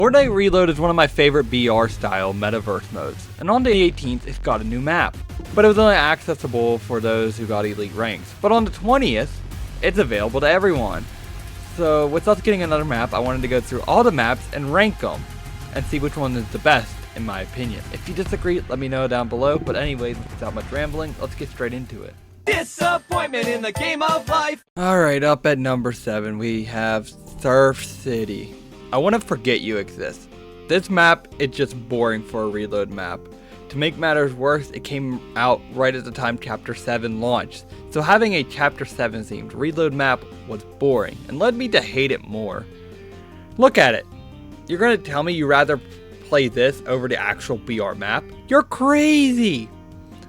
Fortnite Reload is one of my favorite BR style metaverse modes, and on the 18th it's got a new map, but it was only accessible for those who got elite ranks. But on the 20th, it's available to everyone. So with us getting another map, I wanted to go through all the maps and rank them, and see which one is the best in my opinion. If you disagree, let me know down below, but anyways, without much rambling, let's get straight into it. Disappointment in the game of life! Alright, up at number 7 we have Surf City. I want to forget you exist. This map is just boring for a reload map. To make matters worse, it came out right at the time Chapter 7 launched, so having a Chapter 7 themed reload map was boring and led me to hate it more. Look at it. You're gonna tell me you'd rather play this over the actual BR map? You're crazy!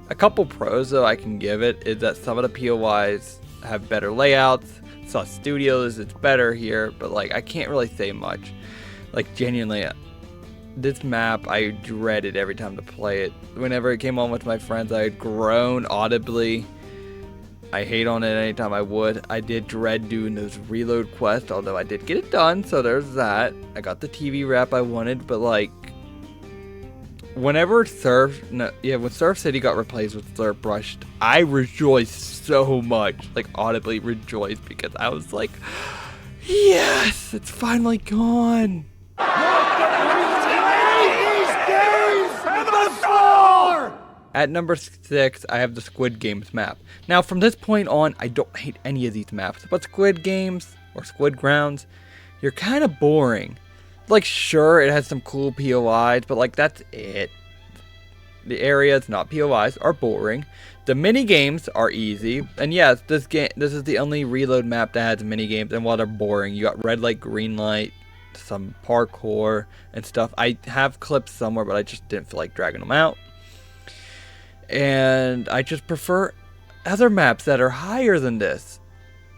A couple pros though I can give it is that some of the POIs have better layouts. Saw Studios, it's better here, but like I can't really say much. Like genuinely, this map I dreaded every time to play it. Whenever it came on with my friends, I had groan audibly. I hate on it anytime I would. I did dread doing those reload quests, although I did get it done, so there's that. I got the TV wrap I wanted, but like whenever when Surf City got replaced with Surf Brushed, I rejoiced so much, like audibly rejoiced, because I was like, yes, it's finally gone. At number 6, I have the Squid Games map. Now from this point on, I don't hate any of these maps, but Squid Games or Squid Grounds, you're kind of boring. Like sure, it has some cool POIs, but like that's it. The areas, not POIs, are boring. The mini games are easy, and yes, this is the only reload map that has mini games, and while they're boring, you got red light, green light, some parkour and stuff. I have clips somewhere, but I just didn't feel like dragging them out. And I just prefer other maps that are higher than this.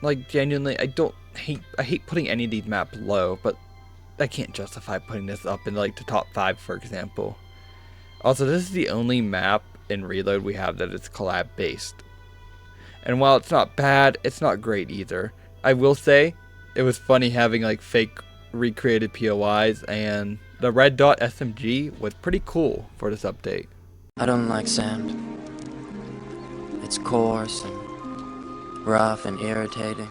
Like genuinely, I hate putting any of these maps low, but I can't justify putting this up in like the top 5, for example. Also, this is the only map in Reload we have that is collab based. And while it's not bad, it's not great either. I will say, it was funny having like fake recreated POIs, and the red dot SMG was pretty cool for this update. I don't like sand. It's coarse and rough and irritating,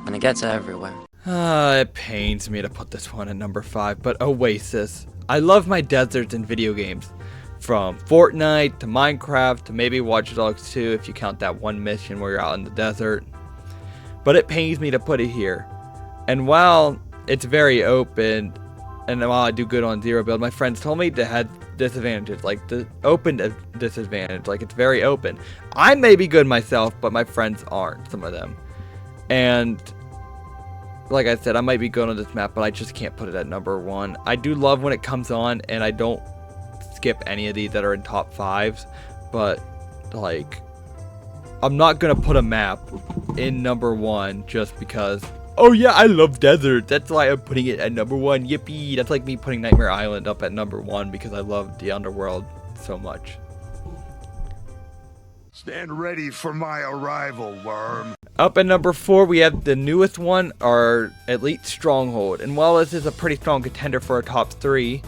and it gets everywhere. It pains me to put this one at number 5, but Oasis. I love my deserts in video games. From Fortnite to Minecraft to maybe Watch Dogs 2 if you count that one mission where you're out in the desert. But it pains me to put it here. And while it's very open, and while I do good on zero build, my friends told me it had disadvantages, like the open disadvantage, like it's very open. I may be good myself, but my friends aren't, some of them. And like I said, I might be good on this map, but I just can't put it at number 1. I do love when it comes on, and I don't skip any of these that are in top 5s, but like I'm not gonna put a map in number 1 just because, oh yeah, I love desert, that's why I'm putting it at number 1. Yippee! That's like me putting Nightmare Island up at number 1 because I love the underworld so much. Stand ready for my arrival, worm. Up at number 4, we have the newest one, our Elite Stronghold. And while this is a pretty strong contender for a top 3,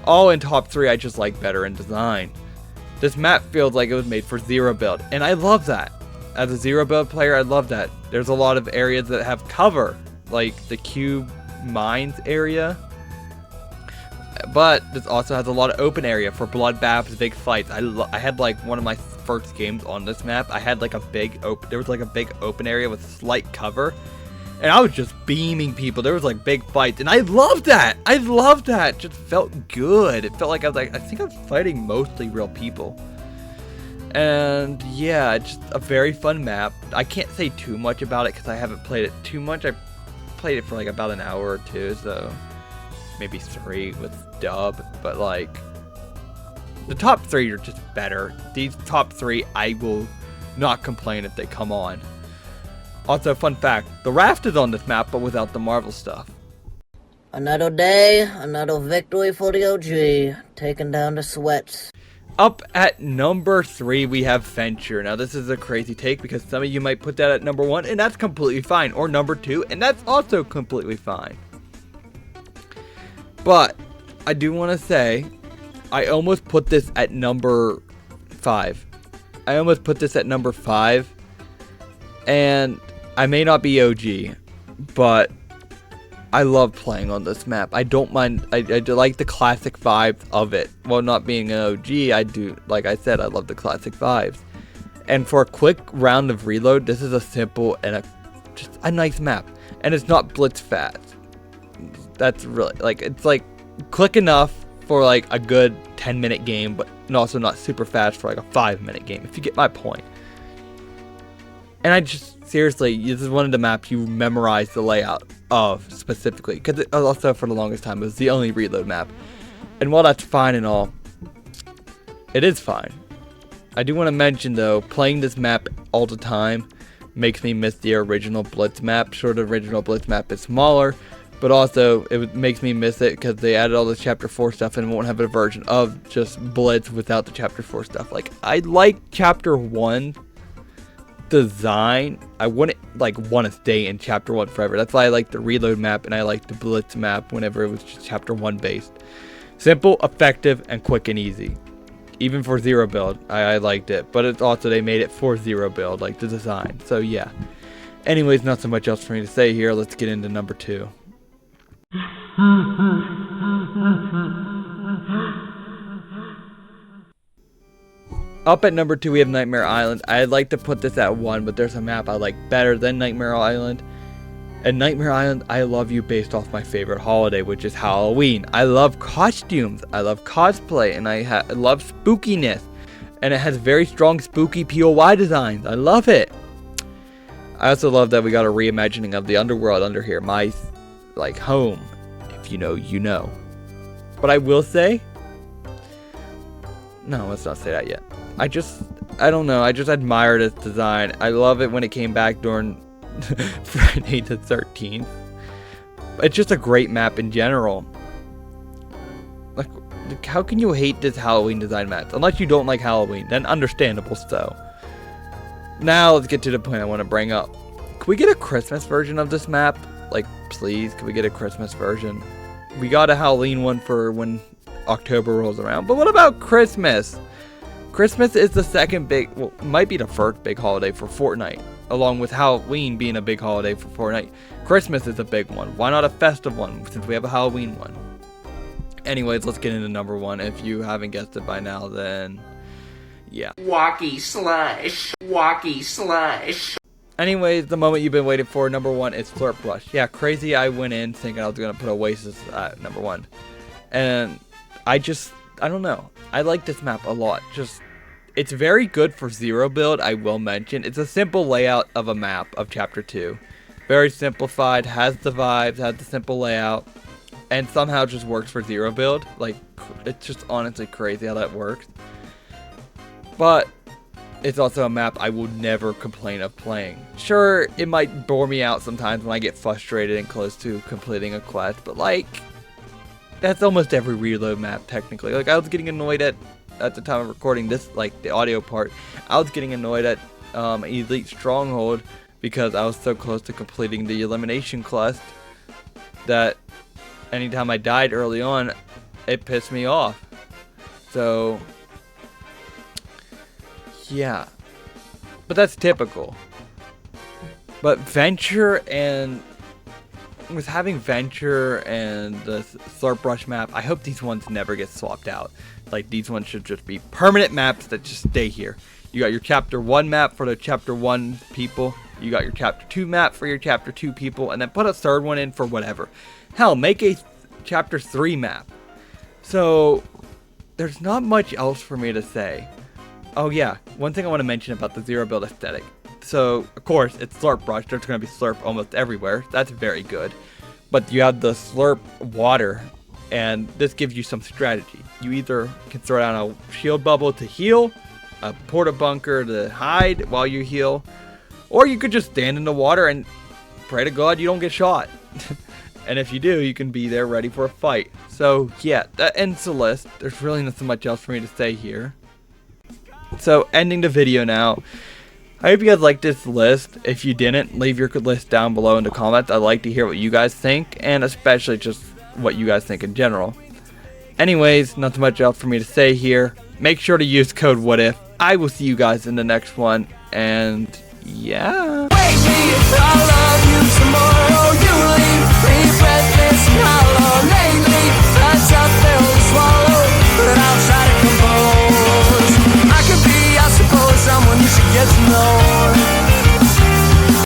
all in top 3 I just like better in design. This map feels like it was made for zero build, and I love that. As a zero build player, I love that. There's a lot of areas that have cover, like the cube mines area. But this also has a lot of open area for bloodbaths, big fights. I had like one of my first games on this map. I had like there was like a big open area with slight cover, and I was just beaming people. There was like big fights, and I loved that. I loved that. It just felt good. It felt like I think I was fighting mostly real people. And yeah, it's just a very fun map. I can't say too much about it because I haven't played it too much. I played it for like about an hour or 2, so maybe 3 with dub, but like the top 3 are just better. These top 3, I will not complain if they come on. Also, fun fact, the raft is on this map, but without the Marvel stuff. Another day, another victory for the OG, taking down the sweats. Up at number 3, we have Venture. Now, this is a crazy take because some of you might put that at number 1, and that's completely fine. Or number 2, and that's also completely fine. But I do want to say, I almost put this at number 5. And I may not be OG, but I love playing on this map. I don't mind. I do like the classic vibes of it. Well, not being an OG, I do, like I said, I love the classic vibes. And for a quick round of reload, this is a simple and just a nice map. And it's not blitz fast. That's really, like, it's like quick enough for like a good 10-minute game, but also not super fast for like a 5-minute game, if you get my point. And I just, seriously, this is one of the maps you memorize the layout of specifically, because it also, for the longest time, it was the only reload map. And while that's fine and all, it is fine. I do want to mention, though, playing this map all the time makes me miss the original Blitz map. Sure, the original Blitz map is smaller, but also it makes me miss it because they added all the Chapter 4 stuff and won't have a version of just Blitz without the Chapter 4 stuff. Like, I like Chapter 1 design. I wouldn't like want to stay in Chapter 1 forever. That's why I like the reload map and I like the Blitz map whenever it was just Chapter 1 based. Simple, effective, and quick and easy. Even for zero build, I liked it. But it's also, they made it for zero build, like the design. So yeah. Anyways, not so much else for me to say here. Let's get into number 2. Up at number 2, we have Nightmare Island. I'd like to put this at 1, but there's a map I like better than Nightmare Island. And Nightmare Island, I love you based off my favorite holiday, which is Halloween. I love costumes, I love cosplay, and I love spookiness. And it has very strong spooky POI designs. I love it. I also love that we got a reimagining of the underworld under here. My, like, home. If you know, you know. But I will say... No, let's not say that yet. I don't know. I just admire this design. I love it when it came back during Friday the 13th. It's just a great map in general. Like, how can you hate this Halloween design map? Unless you don't like Halloween, then understandable so. Now let's get to the point I want to bring up. Can we get a Christmas version of this map? Like, please, can we get a Christmas version? We got a Halloween one for when October rolls around, but what about Christmas? Christmas is the second big, well, might be the first big holiday for Fortnite, along with Halloween being a big holiday for Fortnite. Christmas is a big one. Why not a festive one, since we have a Halloween one? Anyways, let's get into number 1. If you haven't guessed it by now, then yeah. Walkie slash. Anyways, the moment you've been waiting for, number 1 is Slurp Rush. Yeah, crazy, I went in thinking I was going to put Oasis at number 1. And I don't know. I like this map a lot. It's very good for zero build, I will mention. It's a simple layout of a map of Chapter 2. Very simplified, has the vibes, has the simple layout, and somehow just works for zero build. Like, it's just honestly crazy how that works. But it's also a map I will never complain of playing. Sure, it might bore me out sometimes when I get frustrated and close to completing a quest, but like, that's almost every reload map technically. Like, I was getting annoyed at the time of recording this, like the audio part, I was getting annoyed at Elite Stronghold because I was so close to completing the elimination quest that anytime I died early on, it pissed me off. So yeah, but that's typical. But Venture, and with having Venture and the Slurp Rush map, I hope these ones never get swapped out. Like, these ones should just be permanent maps that just stay here. You got your Chapter 1 map for the Chapter 1 people. You got your Chapter 2 map for your Chapter 2 people. And then put a third one in for whatever. Hell, make a Chapter 3 map. So, there's not much else for me to say. Oh yeah, one thing I want to mention about the zero build aesthetic. So, of course, it's Slurp Rush. There's going to be Slurp almost everywhere. That's very good. But you have the Slurp water, and this gives you some strategy. You either can throw down a shield bubble to heal, a porta bunker to hide while you heal, or you could just stand in the water and pray to God you don't get shot. And if you do, you can be there ready for a fight. So, yeah, that ends the list. There's really not so much else for me to say here. So, ending the video now. I hope you guys liked this list. If you didn't, leave your list down below in the comments. I'd like to hear what you guys think, and especially just what you guys think in general. Anyways, not too much else for me to say here. Make sure to use code WHATIF. I will see you guys in the next one, and yeah. Wake me if I love you tomorrow, you leave